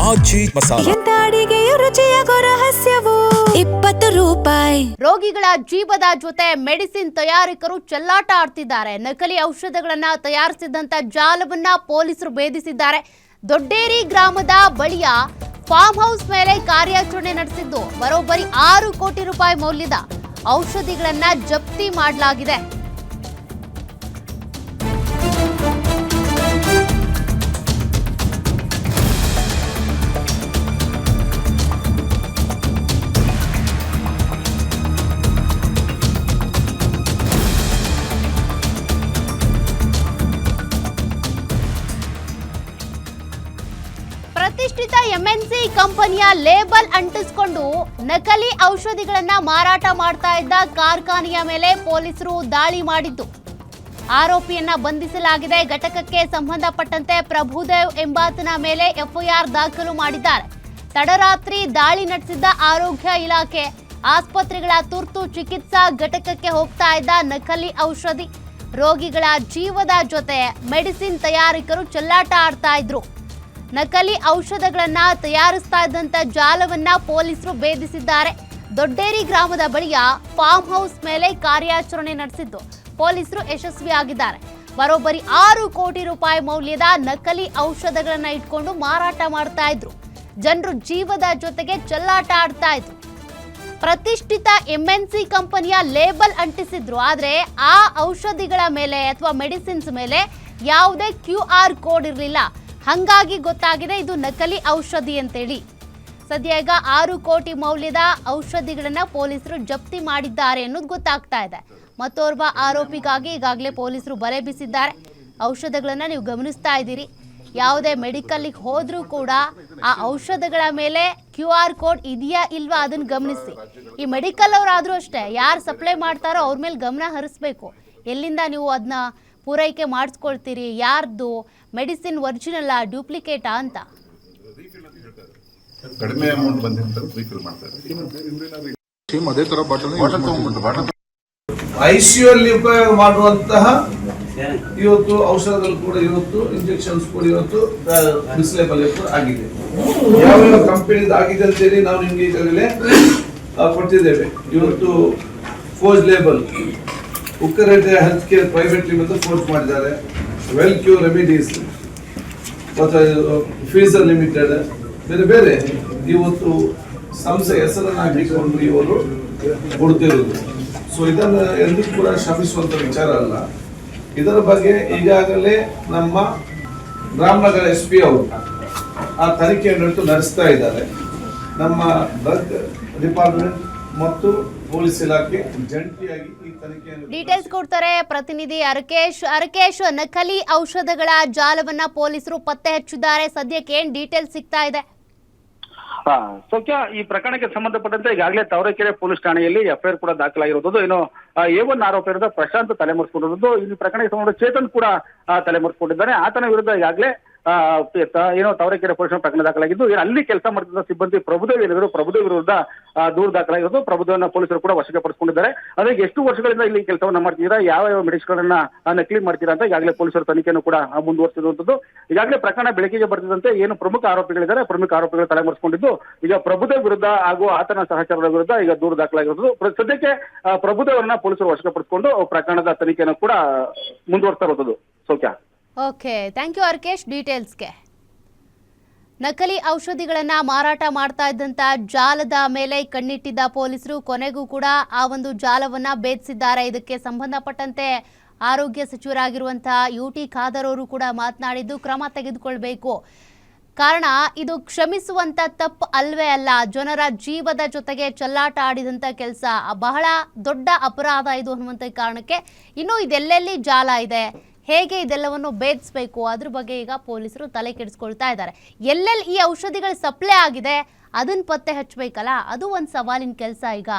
ಆಚಿ ಮಸಾಲ. ಎಂತ ಅಡಿಗೆಯ ರುಚಿಯಾಗೋ ರಹಸ್ಯವು 20 ರೂಪಾಯಿ. ರೋಗಿಗಳ ಜೀವದ ಜೊತೆ ಮೆಡಿಸಿನ್ ತಯಾರಕರು ಚೆಲ್ಲಾಟ ಆಡ್ತಿದ್ದಾರೆ. ನಕಲಿ ಔಷಧಗಳನ್ನ ತಯಾರಿಸಿದಂತ ಜಾಲವನ್ನ ಪೊಲೀಸರು ಭೇದಿಸಿದ್ದಾರೆ. ದೊಡ್ಡೇರಿ ಗ್ರಾಮದ ಬಳಿಯ ಫಾರ್ಮ್ ಹೌಸ್ ಮೇಲೆ ಕಾರ್ಯಾಚರಣೆ ನಡೆಸಿದ್ದು ಬರೋಬ್ಬರಿ 6 ಕೋಟಿ ರೂಪಾಯಿ ಮೌಲ್ಯದ ಔಷಧಿಗಳನ್ನ ಜಪ್ತಿ ಮಾಡಲಾಗಿದೆ. ಪ್ರತಿಷ್ಠಿತ ಎಂಎನ್ಸಿ ಕಂಪನಿಯ ಲೇಬಲ್ ಅಂಟಿಸಿಕೊಂಡು ನಕಲಿ ಔಷಧಿಗಳನ್ನ ಮಾರಾಟ ಮಾಡ್ತಾ ಇದ್ದ ಕಾರ್ಖಾನೆಯ ಮೇಲೆ ಪೊಲೀಸರು ದಾಳಿ ಮಾಡಿದ್ದು ಆರೋಪಿಯನ್ನ ಬಂಧಿಸಲಾಗಿದೆ. ಘಟಕಕ್ಕೆ ಸಂಬಂಧಪಟ್ಟಂತೆ ಪ್ರಭುದೇವ್ ಎಂಬಾತನ ಮೇಲೆ ಎಫ್ಐಆರ್ ದಾಖಲು ಮಾಡಿದ್ದಾರೆ. ತಡರಾತ್ರಿ ದಾಳಿ ನಡೆಸಿದ್ದ ಆರೋಗ್ಯ ಇಲಾಖೆ ಆಸ್ಪತ್ರೆಗಳ ತುರ್ತು ಚಿಕಿತ್ಸಾ ಘಟಕಕ್ಕೆ ಹೋಗ್ತಾ ಇದ್ದ ನಕಲಿ ಔಷಧಿ ರೋಗಿಗಳ ಜೀವದ ಜೊತೆ ಮೆಡಿಸಿನ್ ತಯಾರಕರು ಚೆಲ್ಲಾಟ ಆಡ್ತಾ ಇದ್ರು. ನಕಲಿ ಔಷಧಗಳನ್ನ ತಯಾರಿಸ್ತಾ ಇದ್ದಂತ ಜಾಲವನ್ನ ಪೊಲೀಸರು ಭೇದಿಸಿದ್ದಾರೆ. ದೊಡ್ಡೇರಿ ಗ್ರಾಮದ ಬಳಿಯ ಫಾರ್ಮ್ ಹೌಸ್ ಮೇಲೆ ಕಾರ್ಯಾಚರಣೆ ನಡೆಸಿದ್ದು ಪೊಲೀಸರು ಯಶಸ್ವಿಯಾಗಿದ್ದಾರೆ. ಬರೋಬ್ಬರಿ 6 ಕೋಟಿ ರೂಪಾಯಿ ಮೌಲ್ಯದ ನಕಲಿ ಔಷಧಗಳನ್ನ ಇಟ್ಕೊಂಡು ಮಾರಾಟ ಮಾಡ್ತಾ ಇದ್ರು. ಜನರು ಜೀವದ ಜೊತೆಗೆ ಚೆಲ್ಲಾಟ ಆಡ್ತಾ ಇದ್ರು. ಪ್ರತಿಷ್ಠಿತ ಎಂಎನ್ಸಿ ಕಂಪನಿಯ ಲೇಬಲ್ ಅಂಟಿಸಿದ್ರು. ಆದ್ರೆ ಆ ಔಷಧಿಗಳ ಮೇಲೆ ಅಥವಾ ಮೆಡಿಸಿನ್ಸ್ ಮೇಲೆ ಯಾವುದೇ QR ಕೋಡ್ ಇರಲಿಲ್ಲ. ಹಂಗಾಗಿ ಗೊತ್ತಾಗಿದೆ ಇದು ನಕಲಿ ಔಷಧಿ ಅಂತೇಳಿ. ಸದ್ಯ ಈಗ 6 ಕೋಟಿ ಮೌಲ್ಯದ ಔಷಧಿಗಳನ್ನ ಪೊಲೀಸರು ಜಪ್ತಿ ಮಾಡಿದ್ದಾರೆ ಅನ್ನೋದು ಗೊತ್ತಾಗ್ತಾ ಇದೆ. ಮತ್ತೋರ್ವ ಆರೋಪಿಗಾಗಿ ಈಗಾಗಲೇ ಪೊಲೀಸರು ಬಲೆ ಬೀಸಿದ್ದಾರೆ. ಔಷಧಗಳನ್ನ ನೀವು ಗಮನಿಸ್ತಾ ಇದ್ದೀರಿ. ಯಾವುದೇ ಮೆಡಿಕಲ್ಗೆ ಹೋದ್ರೂ ಕೂಡ ಆ ಔಷಧಗಳ ಮೇಲೆ QR ಕೋಡ್ ಇದೆಯಾ ಇಲ್ವಾ ಅದನ್ನು ಗಮನಿಸಿ. ಈ ಮೆಡಿಕಲ್ ಅವರಾದ್ರೂ ಅಷ್ಟೇ, ಯಾರು ಸಪ್ಲೈ ಮಾಡ್ತಾರೋ ಅವ್ರ ಮೇಲೆ ಗಮನ ಹರಿಸ್ಬೇಕು. ಎಲ್ಲಿಂದ ನೀವು ಅದನ್ನ ಪೂರೈಕೆ ಮಾಡಿಸ್ಕೊಳ್ತೀರಿ, ಯಾರ್ದು ಮೆಡಿಸಿನ್ ಒರಿಜಿನಲ್ ಡ್ಯೂಪ್ಲಿಕೇಟಾ ಅಂತ. ಕಡಿಮೆ ಅಮೌಂಟ್ ಬಂದಿರ್ತಾರೆ ರೀಫಿಲ್ ಮಾಡ್ತಾರೆ. ಅದೇ ತರ ಬಾಟಲ್ ICU ಅಲ್ಲಿ ಉಪಯೋಗ ಮಾಡುವಂತಹ ಇವತ್ತು ಔಷಧಗಳು ಕೂಡ ಇವತ್ತು ಇಂಜೆಕ್ಷನ್ಸ್ ಕೂಡ ಇವತ್ತು ಮಿಸ್ಲೇಬಲ್ ಆಗಿದೆ. ಯಾವ ಕಂಪನಿದು ಆಗಿದೆ ಅಂತೇಳಿ ನಾವು ನಿಮ್ಗೆ ಈಗಾಗಲೇ ಕೊಟ್ಟಿದ್ದೇವೆ. ಇವತ್ತು ಫೋರ್ಜ್ ಲೇಬಲ್ ಉಕ್ಕರೇಟೆ health care private limited forge ಮಾಡಿದ್ದಾರೆ. ವೆಲ್ ಕ್ಯೂರ್ ರೆಮಿಡೀಸ್ ಮತ್ತು ಫೀಸರ್ ಲಿಮಿಟೆಡ್ ಬೇರೆ ಬೇರೆ ಇವತ್ತು ಸಂಸ್ಥೆ ಹೆಸರನ್ನು ಹಾಕಿಕೊಂಡು ಇವರು ಕೊಡ್ತಿರೋದು. ಸೊ ಇದನ್ನು ಎಂದೂ ಕೂಡ ಶ್ರಮಿಸುವಂತ ವಿಚಾರ ಅಲ್ಲ. ಇದರ ಬಗ್ಗೆ ಈಗಾಗಲೇ ನಮ್ಮ ರಾಮನಗರ SP ಅವರು ಆ ತನಿಖೆಯನ್ನು ನಡೆಸ್ತಾ ಇದ್ದಾರೆ. ನಮ್ಮ ಡ್ರಗ್ ಡಿಪಾರ್ಟ್ಮೆಂಟ್ ಮತ್ತು ಪೊಲೀಸ್ ಇಲಾಖೆ ಜಂಟಿಯಾಗಿ ಈ ತನಿಖೆಯನ್ನು ಡೀಟೇಲ್ಸ್ ಕೊಡ್ತಾರೆ ಪ್ರತಿನಿಧಿ ಅರಕೇಶ್. ನಕಲಿ ಔಷಧಗಳ ಜಾಲವನ್ನ ಪೊಲೀಸರು ಪತ್ತೆ ಹಚ್ಚಿದ್ದಾರೆ. ಸದ್ಯಕ್ಕೆ ಏನ್ ಡೀಟೇಲ್ಸ್ ಸಿಗ್ತಾ ಇದೆ? ಸೌಖ್ಯ, ಈ ಪ್ರಕರಣಕ್ಕೆ ಸಂಬಂಧಪಟ್ಟಂತೆ ಈಗಾಗಲೇ ತಾವರೆಕೆರೆ ಪೊಲೀಸ್ ಠಾಣೆಯಲ್ಲಿ FIR ಕೂಡ ದಾಖಲಾಗಿರುವುದು. ಏನು A1 ಆರೋಪಿಯಾದ ಪ್ರಶಾಂತ್ ತಲೆಮರೆಸಿಕೊಂಡಿರುವುದು. ಈ ಪ್ರಕರಣಕ್ಕೆ ಸಂಬಂಧ ಚೇತನ್ ಕೂಡ ತಲೆಮರೆಸಿಕೊಂಡಿದ್ದಾನೆ. ಆತನ ವಿರುದ್ಧ ಈಗಾಗಲೇ ಏನೋ ತಾವರೆಕೆರೆ ಪೊಲೀಸ್ ಪ್ರಕರಣ ದಾಖಲಾಗಿದ್ದು, ಅಲ್ಲಿ ಕೆಲಸ ಮಾಡ್ತಿದ್ದ ಸಿಬ್ಬಂದಿ ಪ್ರಭುದೇವ್ ಏನಿದ್ರು ಪ್ರಭುದೇವ್ ವಿರುದ್ಧ ದೂರು ದಾಖಲಾಗಿರೋದು. ಪ್ರಭುದೇವನ ಪೊಲೀಸರು ಕೂಡ ವಶಕ್ಕೆ ಪಡಿಸಿಕೊಂಡಿದ್ದಾರೆ. ಅದೇ ಎಷ್ಟು ವರ್ಷಗಳಿಂದ ಇಲ್ಲಿ ಕೆಲಸವನ್ನ ಮಾಡ್ತಿದ್ದೀರಾ, ಯಾವ ಮೆಡಿಸಿನ್ಗಳನ್ನ ನಕಲಿ ಮಾಡ್ತೀರಾ ಅಂತ ಈಗಾಗಲೇ ಪೊಲೀಸರು ತನಿಖೆಯನ್ನು ಕೂಡ ಮುಂದುವರಿಸಿರುವಂತದ್ದು. ಈಗಾಗಲೇ ಪ್ರಕರಣ ಬೆಳಕಿಗೆ ಬರ್ತಿದ್ದಂತೆ ಏನು ಪ್ರಮುಖ ಆರೋಪಿಗಳಿದ್ದಾರೆ, ಪ್ರಮುಖ ಆರೋಪಿಗಳು ತಲೆಮರೆಸಿಕೊಂಡಿದ್ದು ಈಗ ಪ್ರಭುದೇವ್ ವಿರುದ್ಧ ಹಾಗೂ ಆತನ ಸಹಚರರ ವಿರುದ್ಧ ಈಗ ದೂರು ದಾಖಲಾಗಿರೋದು. ಸದ್ಯಕ್ಕೆ ಪ್ರಭುದೇವರನ್ನ ಪೊಲೀಸರು ವಶಕ್ಕೆ ಪಡಿಸಿಕೊಂಡು ಪ್ರಕರಣದ ತನಿಖೆಯನ್ನು ಕೂಡ ಮುಂದುವರಿಸ್ತಾ ಇರುವುದು. ಸೌಖ್ಯ. ಓಕೆ, ಥ್ಯಾಂಕ್ ಯು ಅರ್ಕೇಶ್ ಡೀಟೇಲ್ಸ್ಗೆ. ನಕಲಿ ಔಷಧಿಗಳನ್ನ ಮಾರಾಟ ಮಾಡ್ತಾ ಇದ್ದಂತ ಜಾಲದ ಮೇಲೆ ಕಣ್ಣಿಟ್ಟಿದ್ದ ಪೊಲೀಸರು ಕೊನೆಗೂ ಕೂಡ ಆ ಒಂದು ಜಾಲವನ್ನ ಭೇದಿಸಿದ್ದಾರೆ. ಇದಕ್ಕೆ ಸಂಬಂಧಪಟ್ಟಂತೆ ಆರೋಗ್ಯ ಸಚಿವರಾಗಿರುವಂತಹ UT ಖಾದರ್ ಅವರು ಕೂಡ ಮಾತನಾಡಿದ್ದು ಕ್ರಮ ತೆಗೆದುಕೊಳ್ಬೇಕು. ಕಾರಣ ಇದು ಕ್ಷಮಿಸುವಂತ ತಪ್ಪು ಅಲ್ವೇ ಅಲ್ಲ. ಜನರ ಜೀವದ ಜೊತೆಗೆ ಚೆಲ್ಲಾಟ ಆಡಿದಂತ ಕೆಲಸ ಬಹಳ ದೊಡ್ಡ ಅಪರಾಧ ಇದು ಅನ್ನುವಂಥ ಕಾರಣಕ್ಕೆ ಇನ್ನು ಇದೆಲ್ಲೆಲ್ಲಿ ಜಾಲ ಇದೆ, ಹೇಗೆ ಇದೆಲ್ಲವನ್ನು ಭೇದಿಸಬೇಕು ಅದ್ರ ಬಗ್ಗೆ ಈಗ ಪೊಲೀಸರು ತಲೆ ಕೆಡಿಸ್ಕೊಳ್ತಾ ಇದ್ದಾರೆ. ಎಲ್ಲೆಲ್ಲಿ ಈ ಔಷಧಿಗಳು ಸಪ್ಲೈ ಆಗಿದೆ ಅದನ್ನ ಪತ್ತೆ ಹಚ್ಚಬೇಕಲ್ಲ, ಅದು ಒಂದು ಸವಾಲಿನ ಕೆಲಸ ಈಗ.